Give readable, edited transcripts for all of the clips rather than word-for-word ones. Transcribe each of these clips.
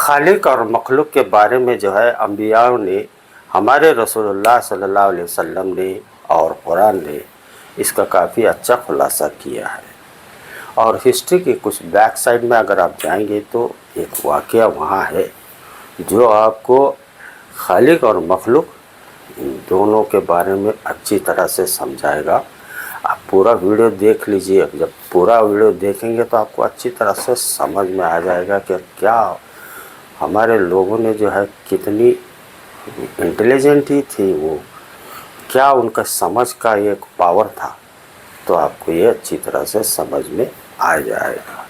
खालिक और मखलूक के बारे में जो है अंबियाओं ने, हमारे रसूलुल्लाह सल्लल्लाहु अलैहि वसल्लम ने और कुरान ने इसका काफ़ी अच्छा खुलासा किया है। और हिस्ट्री की कुछ बैक साइड में अगर आप जाएंगे तो एक वाक़या वहाँ है जो आपको खालिक और मखलूक इन दोनों के बारे में अच्छी तरह से समझाएगा। आप पूरा वीडियो देख लीजिए। जब पूरा वीडियो देखेंगे तो आपको अच्छी तरह से समझ में आ जाएगा कि क्या हमारे लोगों ने जो है कितनी इंटेलिजेंट ही थी, वो क्या उनका समझ का एक पावर था। तो आपको ये अच्छी तरह से समझ में आ जाएगा।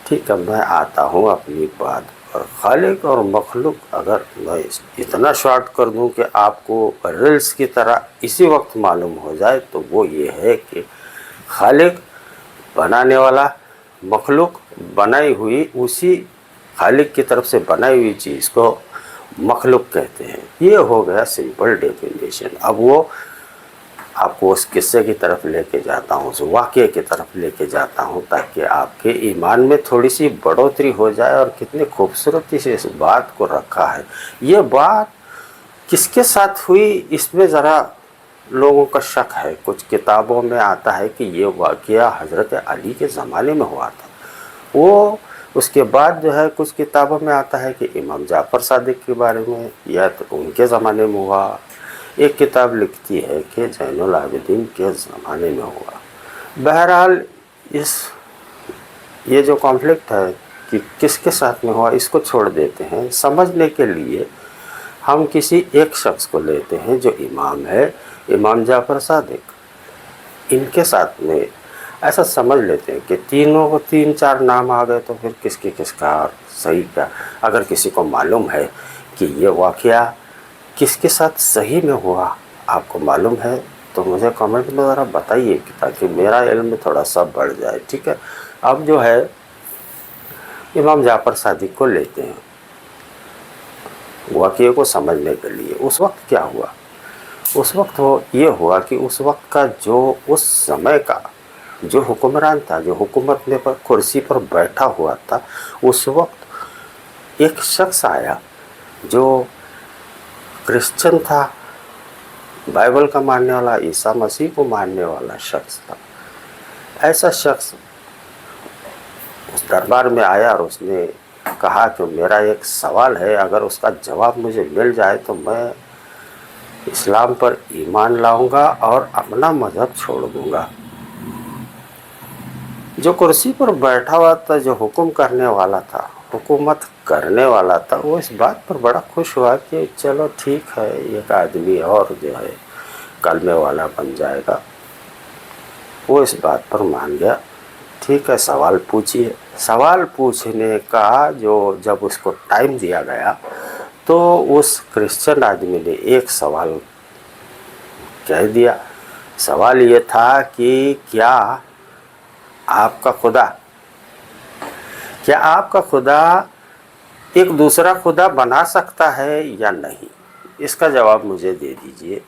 ठीक है, मैं आता हूँ अपनी बात पर। खालिक और मखलूक अगर मैं इतना शॉर्ट कर दूं कि आपको रील्स की तरह इसी वक्त मालूम हो जाए तो वो ये है कि खालिक बनाने वाला, मखलूक बनाई हुई, उसी खालिक की तरफ से बनाई हुई चीज़ को मखलूक कहते हैं। ये हो गया सिंपल डेफिनेशन। अब वो आपको उस किस्से की तरफ लेके जाता हूँ, उस वाक़ये की तरफ लेके जाता हूँ ताकि आपके ईमान में थोड़ी सी बढ़ोतरी हो जाए। और कितनी खूबसूरती से इस बात को रखा है। ये बात किसके साथ हुई इसमें ज़रा लोगों का शक है। कुछ किताबों में आता है कि ये वाक़या हज़रत अली के ज़माने में हुआ था। वो उसके बाद जो है कुछ किताबों में आता है कि इमाम जाफ़र सादिक के बारे में या तो उनके ज़माने में हुआ। एक किताब लिखती है कि ज़ैनुल आबिदीन के ज़माने में हुआ। बहरहाल ये जो कॉन्फ्लिक्ट है कि किसके साथ में हुआ, इसको छोड़ देते हैं। समझने के लिए हम किसी एक शख्स को लेते हैं जो इमाम है, इमाम जाफ़र सादिक। इनके साथ में ऐसा समझ लेते हैं कि तीनों को 3-4 नाम आ गए तो फिर किसका सही क्या। अगर किसी को मालूम है कि ये वाक़या किसके साथ सही में हुआ, आपको मालूम है तो मुझे कमेंट में ज़रा बताइए ताकि मेरा इल्म थोड़ा सा बढ़ जाए। ठीक है, अब जो है इमाम जाफ़र सादिक को लेते हैं वाक़ये को समझने के लिए। उस वक्त क्या हुआ? उस वक्त ये हुआ कि उस वक्त का जो उस समय का जो हुक्मरान था, जो हुकूमत में पर कुर्सी पर बैठा हुआ था, उस वक्त एक शख्स आया जो क्रिश्चियन था, बाइबल का मानने वाला, ईसा मसीह को मानने वाला शख्स था। ऐसा शख्स उस दरबार में आया और उसने कहा कि मेरा एक सवाल है, अगर उसका जवाब मुझे मिल जाए तो मैं इस्लाम पर ईमान लाऊंगा और अपना मज़हब छोड़ दूंगा। जो कुर्सी पर बैठा हुआ था, जो हुक्म करने वाला था, हुकूमत करने वाला था, वो इस बात पर बड़ा खुश हुआ कि चलो ठीक है, एक आदमी और जो है कलमे वाला बन जाएगा। वो इस बात पर मान गया। ठीक है, सवाल पूछिए। सवाल पूछने का जब उसको टाइम दिया गया तो उस क्रिश्चियन आदमी ने एक सवाल कह दिया। सवाल ये था कि क्या आपका खुदा एक दूसरा खुदा बना सकता है या नहीं? इसका जवाब मुझे दे दीजिए।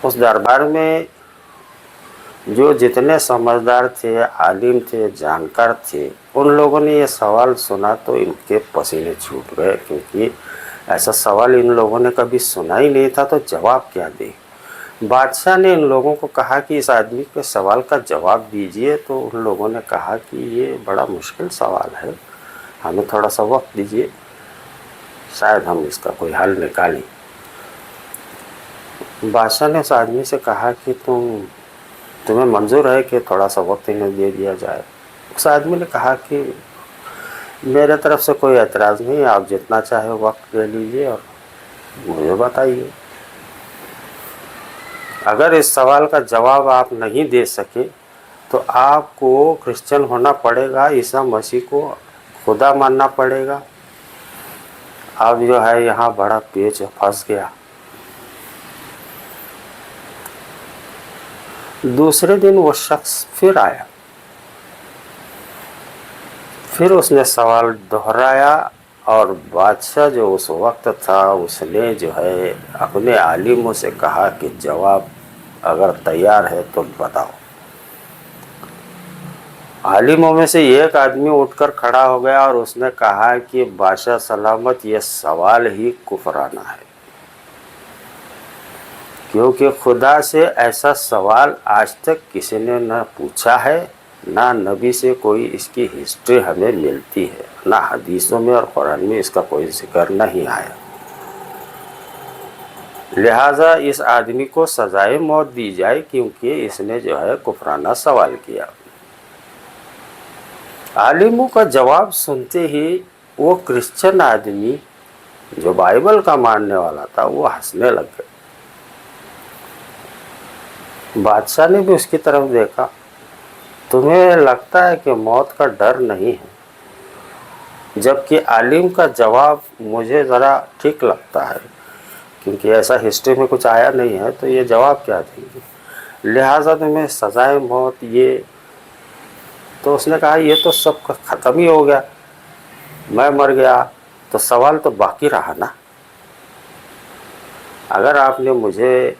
उस दरबार में जो जितने समझदार थे, आलिम थे, जानकार थे, उन लोगों ने ये सवाल सुना तो इनके पसीने छूट गए, क्योंकि ऐसा सवाल इन लोगों ने कभी सुना ही नहीं था। तो जवाब क्या दे? बादशाह ने इन लोगों को कहा कि इस आदमी के सवाल का जवाब दीजिए। तो उन लोगों ने कहा कि ये बड़ा मुश्किल सवाल है, हमें थोड़ा सा वक्त दीजिए, शायद हम इसका कोई हल निकालें। बादशाह ने उस आदमी से कहा कि तुम्हें मंजूर है कि थोड़ा सा वक्त इन्हें दे दिया जाए? उस आदमी ने कहा कि मेरे तरफ से कोई एतराज़ नहीं, आप जितना चाहे वक्त ले लीजिए और मुझे बताइए। अगर इस सवाल का जवाब आप नहीं दे सके तो आपको क्रिश्चियन होना पड़ेगा, ईसा मसीह को खुदा मानना पड़ेगा। अब जो है यहाँ बड़ा पेच फंस गया। दूसरे दिन वो शख्स फिर आया, फिर उसने सवाल दोहराया और बादशाह जो उस वक्त था उसने जो है अपने आलिमों से कहा कि जवाब अगर तैयार है तो बताओ। आलिमों में से एक आदमी उठकर खड़ा हो गया और उसने कहा कि बादशाह सलामत, यह सवाल ही कुफराना है, क्योंकि खुदा से ऐसा सवाल आज तक किसी ने न पूछा है, ना नबी से कोई इसकी हिस्ट्री हमें मिलती है, ना हदीसों में और कुरान में इसका कोई जिक्र नहीं आया। लिहाजा इस आदमी को सजाए मौत दी जाए, क्योंकि इसने जो है कुफराना सवाल किया। आलिमों का जवाब सुनते ही वो क्रिश्चियन आदमी जो बाइबल का मानने वाला था वो हंसने लग गया। बादशाह ने भी उसकी तरफ देखा। तुम्हें लगता है कि मौत का डर नहीं है, जबकि आलिम का जवाब मुझे ज़रा ठीक लगता है, क्योंकि ऐसा हिस्ट्री में कुछ आया नहीं है, तो ये जवाब क्या देंगे, लिहाजा तुम्हें सजाए मौत ये। तो उसने कहा ये तो सब ख़त्म ही हो गया, मैं मर गया तो सवाल तो बाकी रहा ना। अगर आपने मुझे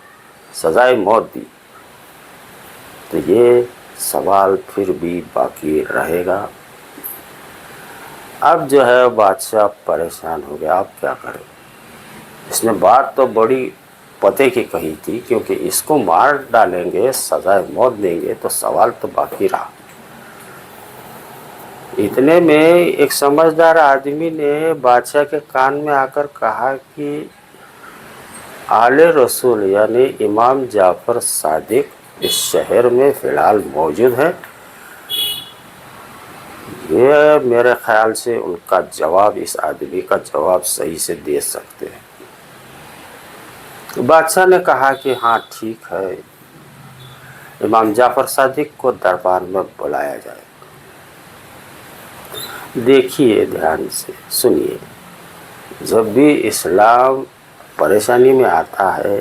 सजाए मौत दी तो ये सवाल फिर भी बाकी रहेगा। अब जो है बादशाह परेशान हो गया, अब क्या करें। इसने बात तो बड़ी पते की कही थी, क्योंकि इसको मार डालेंगे, सजाए मौत देंगे तो सवाल तो बाकी रहा। इतने में एक समझदार आदमी ने बादशाह के कान में आकर कहा कि आले रसूल यानी इमाम जाफर सादिक इस शहर में फ़िलहाल मौजूद है, ये मेरे ख्याल से उनका जवाब, इस आदमी का जवाब सही से दे सकते हैं। तो बादशाह ने कहा कि हाँ ठीक है, इमाम जाफर सादिक को दरबार में बुलाया जाए। देखिए ध्यान से सुनिए, जब भी इस्लाम परेशानी में आता है,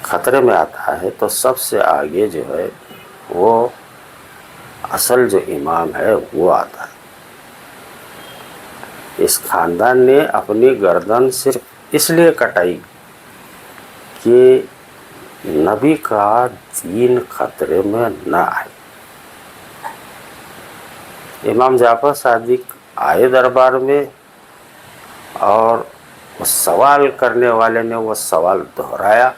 ख़तरे में आता है, तो सबसे आगे जो है वो असल जो इमाम है वो आता है। इस ख़ानदान ने अपनी गर्दन सिर्फ इसलिए कटाई कि नबी का दीन खतरे में न आए। इमाम जाफर सादिक आए दरबार में, और उस सवाल करने वाले ने वो सवाल दोहराया।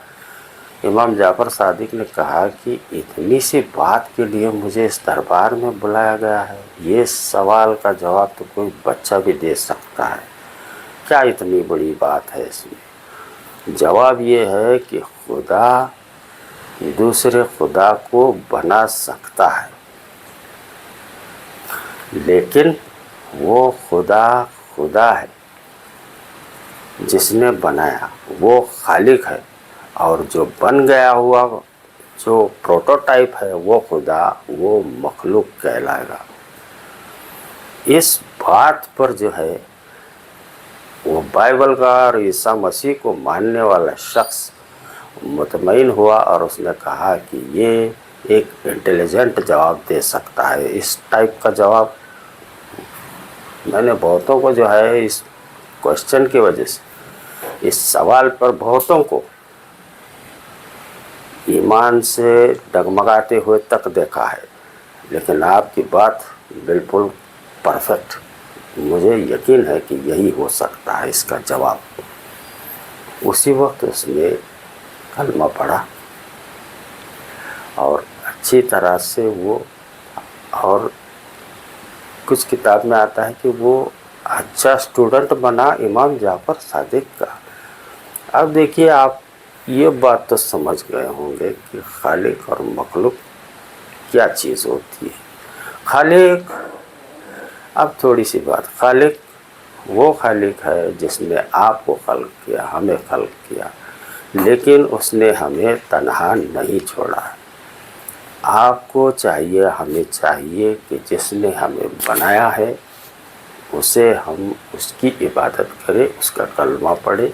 इमाम जाफर सादिक ने कहा कि इतनी सी बात के लिए मुझे इस दरबार में बुलाया गया है, ये सवाल का जवाब तो कोई बच्चा भी दे सकता है, क्या इतनी बड़ी बात है इसमें। जवाब ये है कि खुदा दूसरे खुदा को बना सकता है, लेकिन वो खुदा खुदा है जिसने बनाया, वो खालिक है, और जो बन गया हुआ जो प्रोटोटाइप है वो खुदा, वो मखलूक कहलाएगा। इस बात पर जो है वो बाइबल का और ईसा मसीह को मानने वाला शख्स मुतमईन हुआ, और उसने कहा कि ये एक इंटेलिजेंट जवाब दे सकता है। इस टाइप का जवाब मैंने बहुतों को जो है इस क्वेश्चन की वजह से, इस सवाल पर बहुतों को ईमान से डगमगाते हुए तक देखा है, लेकिन आपकी बात बिल्कुल परफेक्ट, मुझे यकीन है कि यही हो सकता है इसका जवाब। उसी वक्त उसने कलमा पढ़ा और अच्छी तरह से वो, और कुछ किताब में आता है कि वो अच्छा स्टूडेंट बना इमाम जाफर सादिक का। अब देखिए, आप ये बात तो समझ गए होंगे कि खालिक और मखलूक क्या चीज़ होती है। खालिक, अब थोड़ी सी बात, खालिक वो खालिक है जिसने आपको खल्क किया, हमें खल्क किया, लेकिन उसने हमें तन्हा नहीं छोड़ा। आपको चाहिए, हमें चाहिए कि जिसने हमें बनाया है उसे हम उसकी इबादत करें, उसका कलमा पढ़े,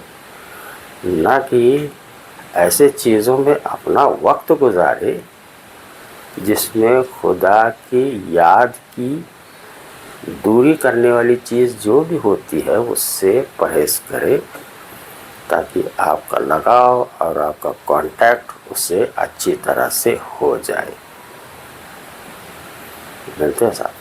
ना कि ऐसे चीज़ों में अपना वक्त गुजारे जिसमें खुदा की याद की दूरी करने वाली चीज़ जो भी होती है उससे परहेज़ करें, ताकि आपका लगाव और आपका कांटेक्ट उससे अच्छी तरह से हो जाए। ملتے ہیں صاحب.